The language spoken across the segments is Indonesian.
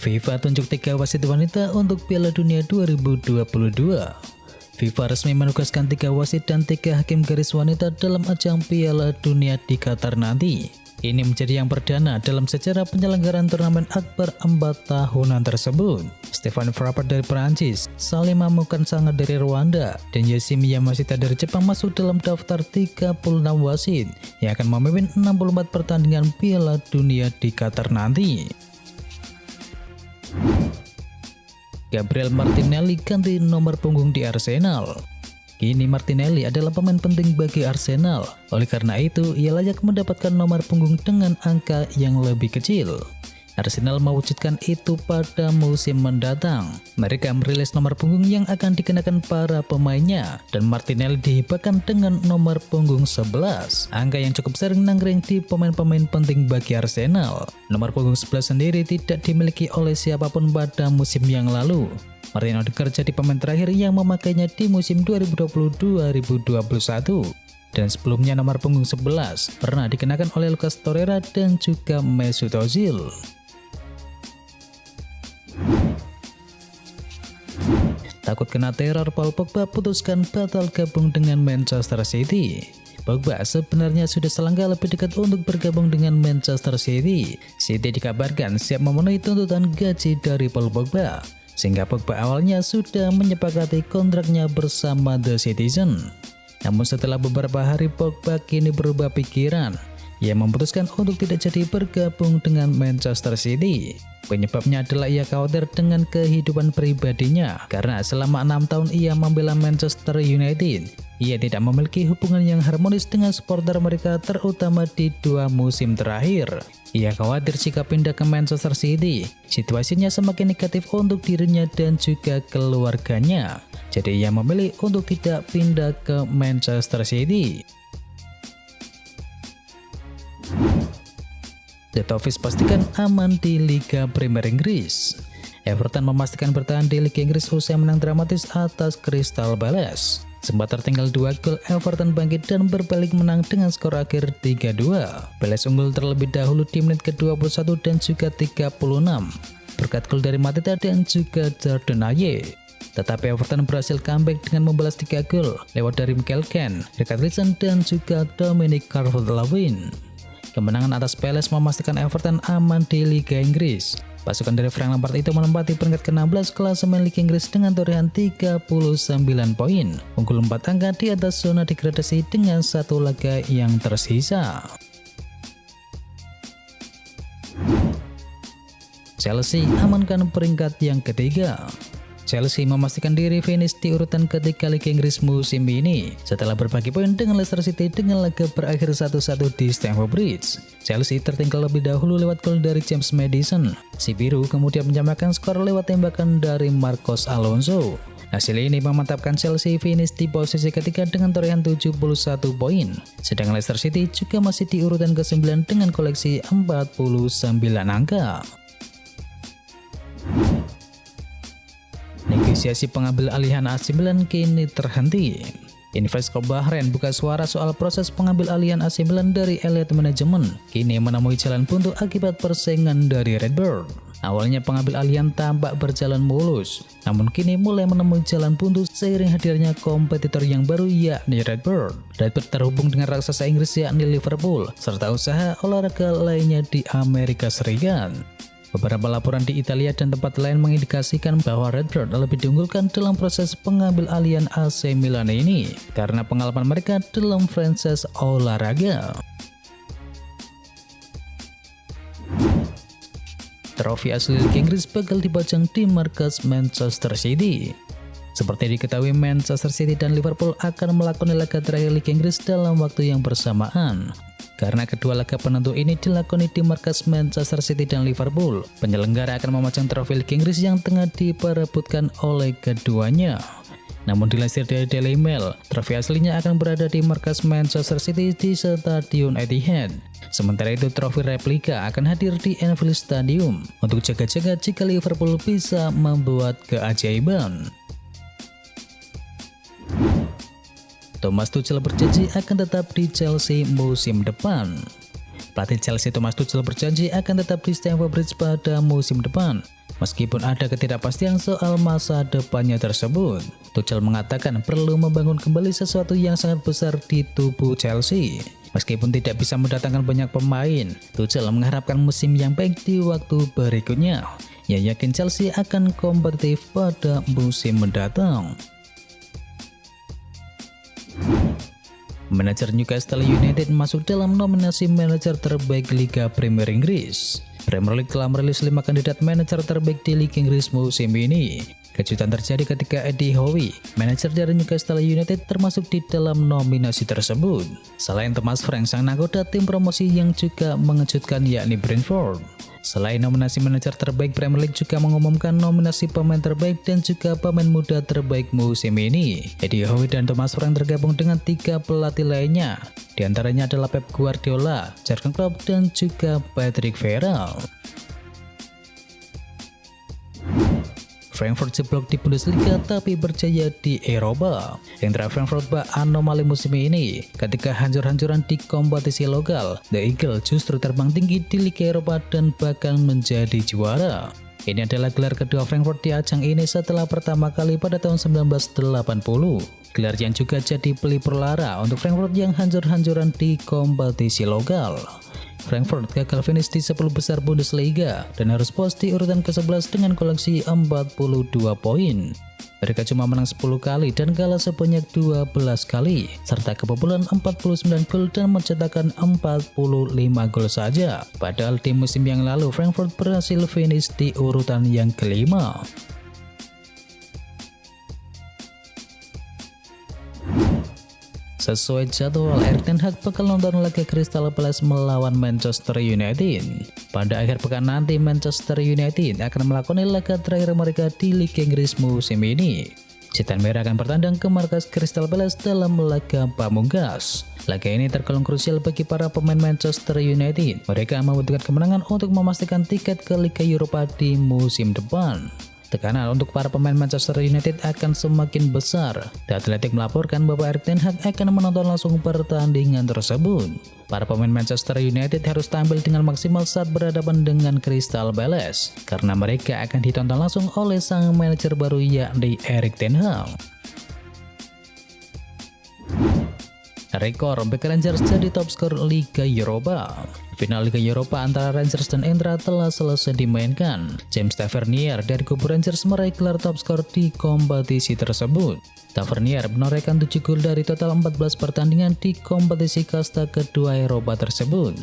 FIFA tunjuk 3 wasit wanita untuk Piala Dunia 2022. FIFA resmi menugaskan 3 wasit dan 3 hakim garis wanita dalam ajang Piala Dunia di Qatar nanti. Ini menjadi yang perdana dalam sejarah penyelenggaraan turnamen akbar 4 tahunan tersebut. Stéphane Frappart dari Perancis, Salima Mukansanga dari Rwanda, dan Yoshimi Yamashita dari Jepang masuk dalam daftar 36 wasit yang akan memimpin 64 pertandingan Piala Dunia di Qatar nanti. Gabriel Martinelli ganti nomor punggung di Arsenal. Kini Martinelli adalah pemain penting bagi Arsenal. Oleh karena itu, ia layak mendapatkan nomor punggung dengan angka yang lebih kecil. Arsenal mewujudkan itu pada musim mendatang. Mereka merilis nomor punggung yang akan dikenakan para pemainnya, dan Martinelli dihibahkan dengan nomor punggung 11, angka yang cukup sering nangkring di pemain-pemain penting bagi Arsenal. Nomor punggung 11 sendiri tidak dimiliki oleh siapapun pada musim yang lalu. Martin Odegaard jadi pemain terakhir yang memakainya di musim 2020-2021. Dan sebelumnya nomor punggung 11 pernah dikenakan oleh Lucas Torreira dan juga Mesut Ozil. Takut kena teror, Paul Pogba putuskan batal gabung dengan Manchester City. Pogba sebenarnya sudah selangkah lebih dekat untuk bergabung dengan Manchester City. City dikabarkan siap memenuhi tuntutan gaji dari Paul Pogba, sehingga Pogba awalnya sudah menyepakati kontraknya bersama The Citizen. Namun setelah beberapa hari, Pogba kini berubah pikiran. Ia memutuskan untuk tidak jadi bergabung dengan Manchester City. Penyebabnya adalah ia khawatir dengan kehidupan pribadinya, karena selama 6 tahun ia membela Manchester United. Ia tidak memiliki hubungan yang harmonis dengan supporter mereka, terutama di 2 musim terakhir. Ia khawatir jika pindah ke Manchester City, situasinya semakin negatif untuk dirinya dan juga keluarganya. Jadi ia memilih untuk tidak pindah ke Manchester City. The Toffees pastikan aman di Liga Premier Inggris. Everton memastikan bertahan di Liga Inggris usai menang dramatis atas Crystal Palace. Sempat tertinggal 2 gol, Everton bangkit dan berbalik menang dengan skor akhir 3-2. Palace unggul terlebih dahulu di menit ke-21 dan juga 36 berkat gol dari Mateta dan juga Jordan Ayew. Tetapi Everton berhasil comeback dengan membalas 3 gol lewat dari Michael Keane, Richarlison dan juga Dominic Calvert-Lewin. Kemenangan atas Palace memastikan Everton aman di Liga Inggris. Pasukan dari Frank Lampard itu menempati peringkat ke-16 klasemen Liga Inggris dengan torehan 39 poin, unggul 4 angka di atas zona degradasi dengan 1 laga yang tersisa. Chelsea amankan peringkat yang ketiga. Chelsea memastikan diri finish di urutan ketiga Liga Inggris musim ini setelah berbagi poin dengan Leicester City dengan laga berakhir 1-1 di Stamford Bridge. Chelsea tertinggal lebih dahulu lewat gol dari James Maddison. Si biru kemudian menyamakan skor lewat tembakan dari Marcos Alonso. Hasil ini memantapkan Chelsea finish di posisi ketiga dengan torehan 71 poin. Sedangkan Leicester City juga masih di urutan ke-9 dengan koleksi 49 angka. Negosiasi pengambil alihan AC Milan kini terhenti. Investor Bahrain buka suara soal proses pengambil alihan AC Milan dari Elite Management kini menemui jalan buntu akibat persaingan dari Redbird. Awalnya pengambil alihan tampak berjalan mulus, namun kini mulai menemui jalan buntu seiring hadirnya kompetitor yang baru yakni Redbird. Redbird terhubung dengan raksasa Inggris yakni Liverpool, serta usaha olahraga lainnya di Amerika Serikat. Beberapa laporan di Italia dan tempat lain mengindikasikan bahwa Redbird lebih diunggulkan dalam proses pengambil alihan AC Milan ini karena pengalaman mereka dalam franchise olahraga. Trofi asli Liga Inggris bakal dipajang di markas Manchester City. Seperti diketahui, Manchester City dan Liverpool akan melakoni laga terakhir Liga Inggris dalam waktu yang bersamaan. Karena kedua laga penentu ini dilakoni di markas Manchester City dan Liverpool, penyelenggara akan memajang trofi Liga Inggris yang tengah diperebutkan oleh keduanya. Namun dilansir dari Daily Mail, trofi aslinya akan berada di markas Manchester City di Stadion Etihad. Sementara itu, trofi replika akan hadir di Anfield Stadium untuk jaga-jaga jika Liverpool bisa membuat keajaiban. Thomas Tuchel berjanji akan tetap di Chelsea musim depan. Pelatih Chelsea Thomas Tuchel berjanji akan tetap di Stamford Bridge pada musim depan. Meskipun ada ketidakpastian soal masa depannya tersebut, Tuchel mengatakan perlu membangun kembali sesuatu yang sangat besar di tubuh Chelsea. Meskipun tidak bisa mendatangkan banyak pemain, Tuchel mengharapkan musim yang baik di waktu berikutnya. Ia yakin Chelsea akan kompetitif pada musim mendatang. Manajer Newcastle United masuk dalam nominasi manajer terbaik Liga Premier Inggris. Premier League telah merilis 5 kandidat manajer terbaik di Liga Inggris musim ini. Kejutan terjadi ketika Eddie Howe, manajer dari Newcastle United, termasuk di dalam nominasi tersebut. Selain Thomas Frank, sang nakoda tim promosi yang juga mengejutkan yakni Brentford. Selain nominasi manajer terbaik, Premier League juga mengumumkan nominasi pemain terbaik dan juga pemain muda terbaik musim ini. Eddie Howe dan Thomas Frank tergabung dengan 3 pelatih lainnya. Di antaranya adalah Pep Guardiola, Jurgen Klopp, dan juga Patrick Vieira. Frankfurt jeblok di Bundesliga tapi berjaya di Eropa. Indra Frankfurt bak anomali musim ini. Ketika hancur-hancuran di kompetisi lokal, The Eagle justru terbang tinggi di Liga Eropa dan bahkan menjadi juara. Ini adalah gelar kedua Frankfurt di ajang ini setelah pertama kali pada tahun 1980. Gelar yang juga jadi pelipur lara untuk Frankfurt yang hancur-hancuran di kompetisi lokal. Frankfurt gagal finish di 10 besar Bundesliga dan harus pos di urutan ke-11 dengan koleksi 42 poin. Mereka cuma menang 10 kali dan kalah sebanyak 12 kali, serta kebobolan 49 gol dan mencetakkan 45 gol saja. Padahal di musim yang lalu Frankfurt berhasil finish di urutan yang kelima. Sesuai jadwal, Erik ten Hag bakal nonton laga Crystal Palace melawan Manchester United. Pada akhir pekan nanti, Manchester United akan melakoni laga terakhir mereka di Liga Inggris musim ini. Setan Merah akan bertandang ke markas Crystal Palace dalam laga pamungkas. Laga ini tergolong krusial bagi para pemain Manchester United. Mereka membutuhkan kemenangan untuk memastikan tiket ke Liga Eropa di musim depan. Tekanan untuk para pemain Manchester United akan semakin besar. The Athletic melaporkan bahwa Erik ten Hag akan menonton langsung pertandingan tersebut. Para pemain Manchester United harus tampil dengan maksimal saat berhadapan dengan Crystal Palace, karena mereka akan ditonton langsung oleh sang manajer baru yakni Erik ten Hag. Rekor bek Rangers jadi top skor Liga Eropa. Final Liga Eropa antara Rangers dan Eintracht telah selesai dimainkan. James Tavernier dari kubu Rangers meraih gelar top skor di kompetisi tersebut. Tavernier menorehkan 7 gol dari total 14 pertandingan di kompetisi kasta kedua Eropa tersebut.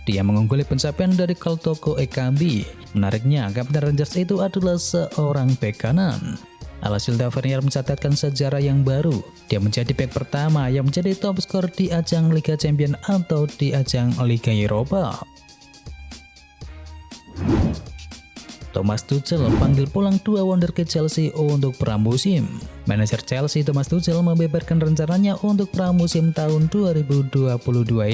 Dia mengungguli pencapaian dari Kaltoko Ekambi. Menariknya, kapten Rangers itu adalah seorang bek kanan. Alhasil Tavernier mencatatkan sejarah yang baru. Dia menjadi bek pertama yang menjadi top skor di ajang Liga Champions atau di ajang Liga Eropa. Thomas Tuchel panggil pulang 2 wonderkid Chelsea untuk pramusim. Manajer Chelsea Thomas Tuchel membeberkan rencananya untuk pramusim tahun 2022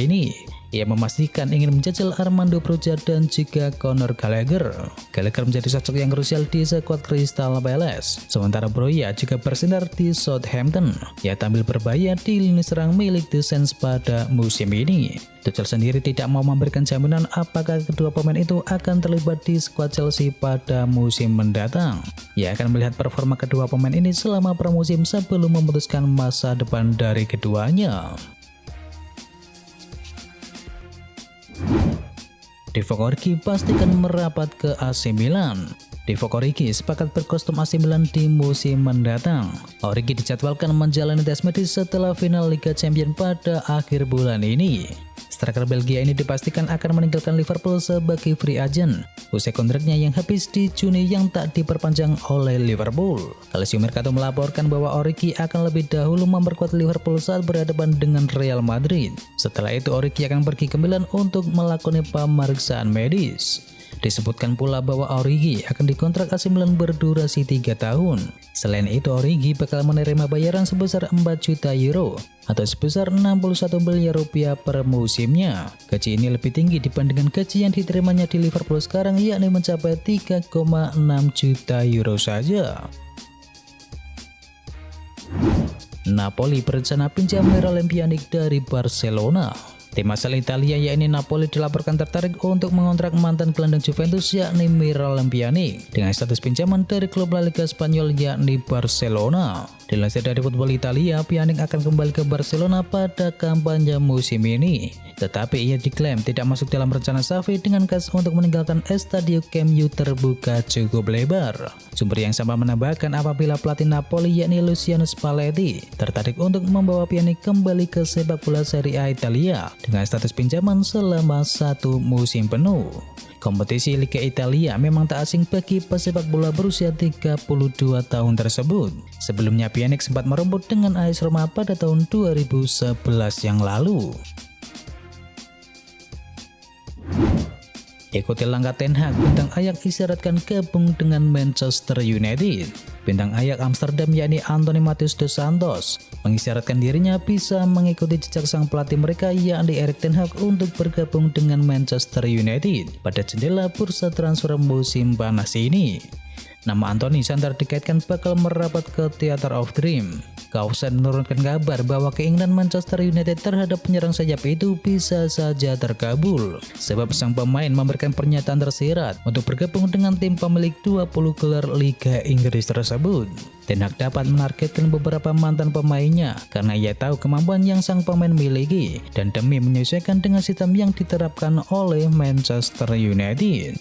ini. Ia memastikan ingin menjajal Armando Broja dan juga Conor Gallagher. Gallagher menjadi sosok yang krusial di skuad Crystal Palace. Sementara Broja juga bersinar di Southampton. Ia tampil berbahaya di lini serang milik The Saints pada musim ini. Tuchel sendiri tidak mau memberikan jaminan apakah kedua pemain itu akan terlibat di skuad Chelsea pada musim mendatang. Ia akan melihat performa kedua pemain ini selama pramusim sebelum memutuskan masa depan dari keduanya. Divock Origi pastikan merapat ke AC Milan. Divock Origi sepakat berkostum AC Milan di musim mendatang. Origi dijadwalkan menjalani tes medis setelah final Liga Champions pada akhir bulan ini. Striker Belgia ini dipastikan akan meninggalkan Liverpool sebagai free agent usai kontraknya yang habis di Juni yang tak diperpanjang oleh Liverpool. Calcio Mercato melaporkan bahwa Origi akan lebih dahulu memperkuat Liverpool saat berhadapan dengan Real Madrid. Setelah itu Origi akan pergi ke Milan untuk melakukan pemeriksaan medis. Disebutkan pula bahwa Origi akan dikontrak AC Milan berdurasi 3 tahun. Selain itu Origi bakal menerima bayaran sebesar 4 juta euro atau sebesar 61 miliar rupiah per musimnya. Gaji ini lebih tinggi dibandingkan gaji yang diterimanya di Liverpool sekarang, yakni mencapai 3,6 juta euro saja. Napoli berencana pinjam Miralem Pjanic dari Barcelona. Tim asal Italia yakni Napoli dilaporkan tertarik untuk mengontrak mantan gelandang Juventus yakni Miralem Pjanic dengan status pinjaman dari klub La Liga Spanyol yakni Barcelona. Dilansir dari Football Italia, Pjanic akan kembali ke Barcelona pada kampanye musim ini. Tetapi ia diklaim tidak masuk dalam rencana Xavi dengan kas untuk meninggalkan Estadio Camp Nou terbuka cukup lebar. Sumber yang sama menambahkan apabila pelatih Napoli yakni Luciano Spalletti tertarik untuk membawa Pjanic kembali ke sepak bola Serie A Italia dengan status pinjaman selama 1 musim penuh. Kompetisi Liga Italia memang tak asing bagi pesepak bola berusia 32 tahun tersebut. Sebelumnya Pjanic sempat merumput dengan AS Roma pada tahun 2011 yang lalu. Ikuti langkah Ten Hag, bintang Ajax isyaratkan gabung dengan Manchester United. Bintang Ajax Amsterdam yakni Anthony Matheus dos Santos mengisyaratkan dirinya bisa mengikuti jejak sang pelatih mereka yakni Erik ten Hag untuk bergabung dengan Manchester United pada jendela bursa transfer musim panas ini. Nama Anthony santer dikaitkan bakal merapat ke Theatre of Dream. Kausen menurunkan kabar bahwa keinginan Manchester United terhadap penyerang sayap itu bisa saja terkabul, sebab sang pemain memberikan pernyataan tersirat untuk bergabung dengan tim pemilik 20 gelar Liga Inggris tersebut. Ten Hag dapat menargetkan beberapa mantan pemainnya karena ia tahu kemampuan yang sang pemain miliki dan demi menyesuaikan dengan sistem yang diterapkan oleh Manchester United.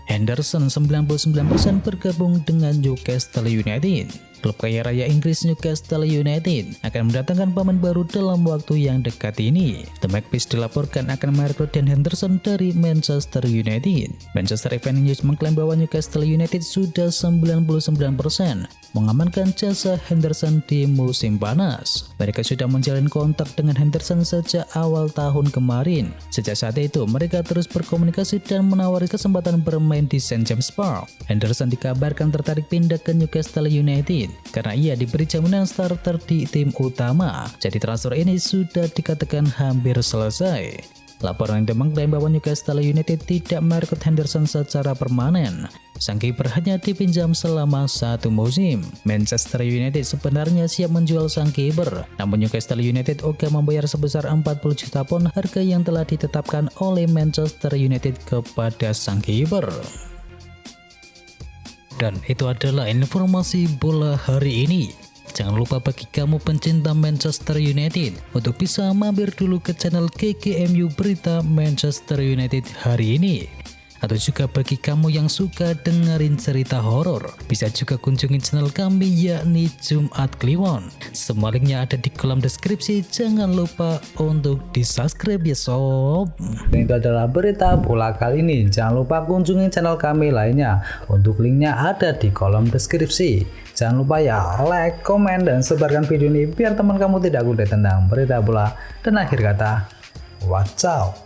Henderson 99% bergabung dengan Newcastle United. Klub kaya raya Inggris Newcastle United akan mendatangkan pemain baru dalam waktu yang dekat ini. The Magpies dilaporkan akan merekrut Dan Henderson dari Manchester United. Manchester Evening News mengklaim bahwa Newcastle United sudah 99% mengamankan jasa Henderson di musim panas. Mereka sudah menjalin kontak dengan Henderson sejak awal tahun kemarin. Sejak saat itu, mereka terus berkomunikasi dan menawari kesempatan bermain di St. James Park. Henderson dikabarkan tertarik pindah ke Newcastle United karena ia diberi jaminan starter di tim utama. Jadi transfer ini sudah dikatakan hampir selesai. Laporan itu mengklaim bahwa Newcastle United tidak merekrut Henderson secara permanen. Sang kiper hanya dipinjam selama 1 musim. Manchester United sebenarnya siap menjual sang kiper, namun Newcastle United ogah membayar sebesar 40 juta pound harga yang telah ditetapkan oleh Manchester United kepada sang kiper. Dan itu adalah informasi bola hari ini. Jangan lupa bagi kamu pencinta Manchester United untuk bisa mampir dulu ke channel GGMU Berita Manchester United hari ini. Atau juga bagi kamu yang suka dengerin cerita horor, bisa juga kunjungi channel kami yakni Jumat Kliwon. Semua linknya ada di kolom deskripsi, jangan lupa untuk di subscribe ya sob. Itu adalah berita bola kali ini. Jangan lupa kunjungi channel kami lainnya, untuk linknya ada di kolom deskripsi. Jangan lupa ya like, komen, dan sebarkan video ini biar teman kamu tidak gundul tentang berita bola. Dan akhir kata, watch out.